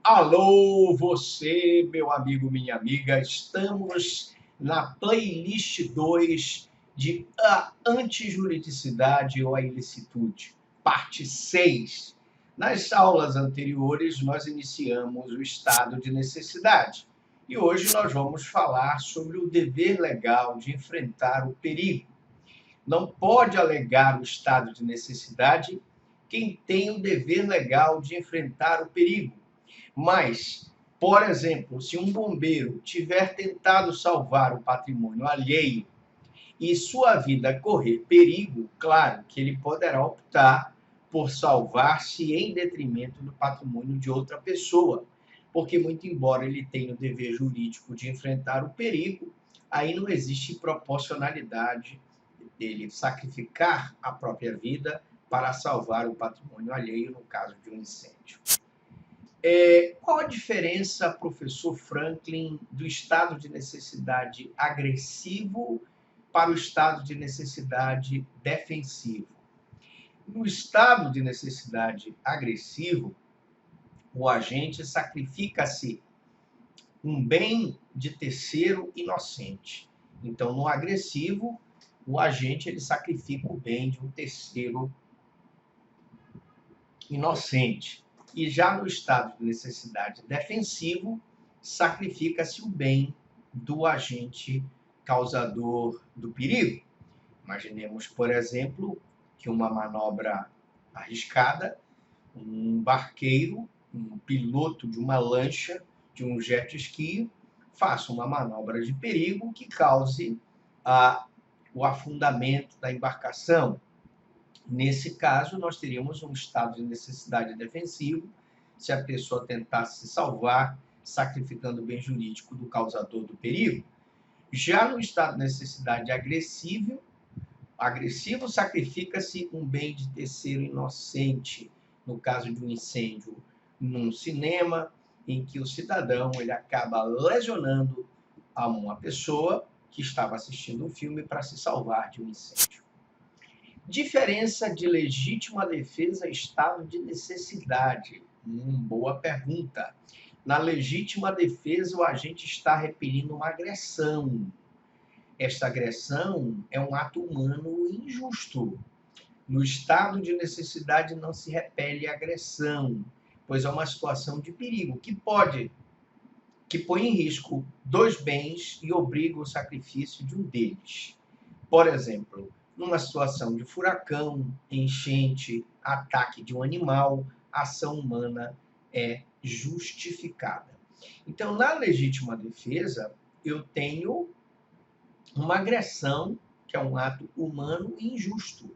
Alô, você, meu amigo, minha amiga, estamos na playlist 2 de A Antijuridicidade ou a Ilicitude, parte 6. Nas aulas anteriores, nós iniciamos o estado de necessidade e hoje nós vamos falar sobre o dever legal de enfrentar o perigo. Não pode alegar o estado de necessidade quem tem o dever legal de enfrentar o perigo. Mas, por exemplo, se um bombeiro tiver tentado salvar o patrimônio alheio e sua vida correr perigo, claro que ele poderá optar por salvar-se em detrimento do patrimônio de outra pessoa, porque muito embora ele tenha o dever jurídico de enfrentar o perigo, aí não existe proporcionalidade dele sacrificar a própria vida para salvar o patrimônio alheio no caso de um incêndio. Qual a diferença, professor Franklin, do estado de necessidade agressivo para o estado de necessidade defensivo? No estado de necessidade agressivo, o agente sacrifica-se um bem de terceiro inocente. Então, no agressivo, o agente ele sacrifica o bem de um terceiro inocente. E já no estado de necessidade defensivo, sacrifica-se o bem do agente causador do perigo. Imaginemos, por exemplo, que uma manobra arriscada, um barqueiro, um piloto de uma lancha, de um jet ski, faça uma manobra de perigo que cause o afundamento da embarcação. Nesse caso, nós teríamos um estado de necessidade defensivo, se a pessoa tentasse se salvar, sacrificando o bem jurídico do causador do perigo. Já no estado de necessidade agressivo, sacrifica-se um bem de terceiro inocente, no caso de um incêndio num cinema, em que o cidadão ele acaba lesionando a uma pessoa que estava assistindo um filme para se salvar de um incêndio. Diferença de legítima defesa e estado de necessidade? Boa pergunta. Na legítima defesa, o agente está repelindo uma agressão. Esta agressão é um ato humano injusto. No estado de necessidade não se repele a agressão, pois é uma situação de perigo que põe em risco dois bens e obriga o sacrifício de um deles. Por exemplo, numa situação de furacão, enchente, ataque de um animal, a ação humana é justificada. Então, na legítima defesa, eu tenho uma agressão, que é um ato humano e injusto,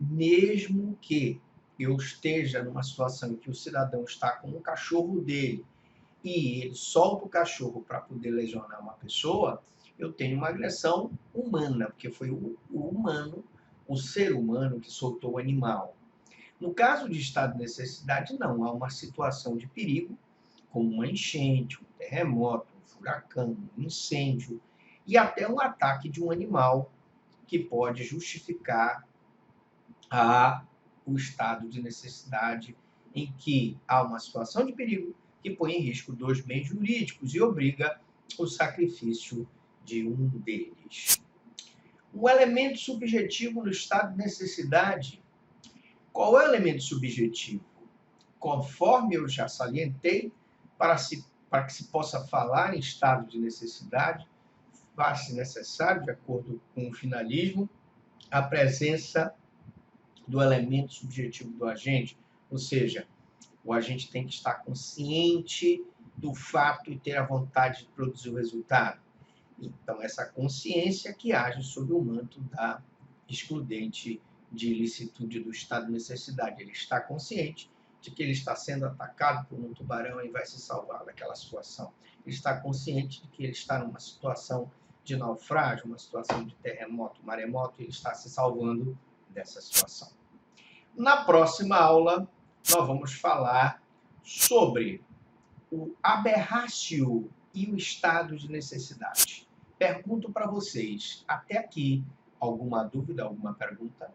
mesmo que eu esteja numa situação em que o cidadão está com o cachorro dele e ele solta o cachorro para poder lesionar uma pessoa, eu tenho uma agressão humana, porque foi o ser humano que soltou o animal. No caso de estado de necessidade, não. Há uma situação de perigo, como uma enchente, um terremoto, um furacão, um incêndio, e até um ataque de um animal que pode justificar o estado de necessidade em que há uma situação de perigo que põe em risco dois bens jurídicos e obriga o sacrifício de um deles. O elemento subjetivo no estado de necessidade. Qual é o elemento subjetivo? Conforme eu já salientei, para que se possa falar em estado de necessidade, faz-se necessário, de acordo com o finalismo, a presença do elemento subjetivo do agente, ou seja, o agente tem que estar consciente do fato e ter a vontade de produzir o resultado. Então, essa consciência que age sob o manto da excludente de ilicitude do estado de necessidade. Ele está consciente de que ele está sendo atacado por um tubarão e vai se salvar daquela situação. Ele está consciente de que ele está numa situação de naufrágio, uma situação de terremoto, maremoto, e ele está se salvando dessa situação. Na próxima aula, nós vamos falar sobre o aberratio e o estado de necessidade. Pergunto para vocês, até aqui, alguma dúvida, alguma pergunta?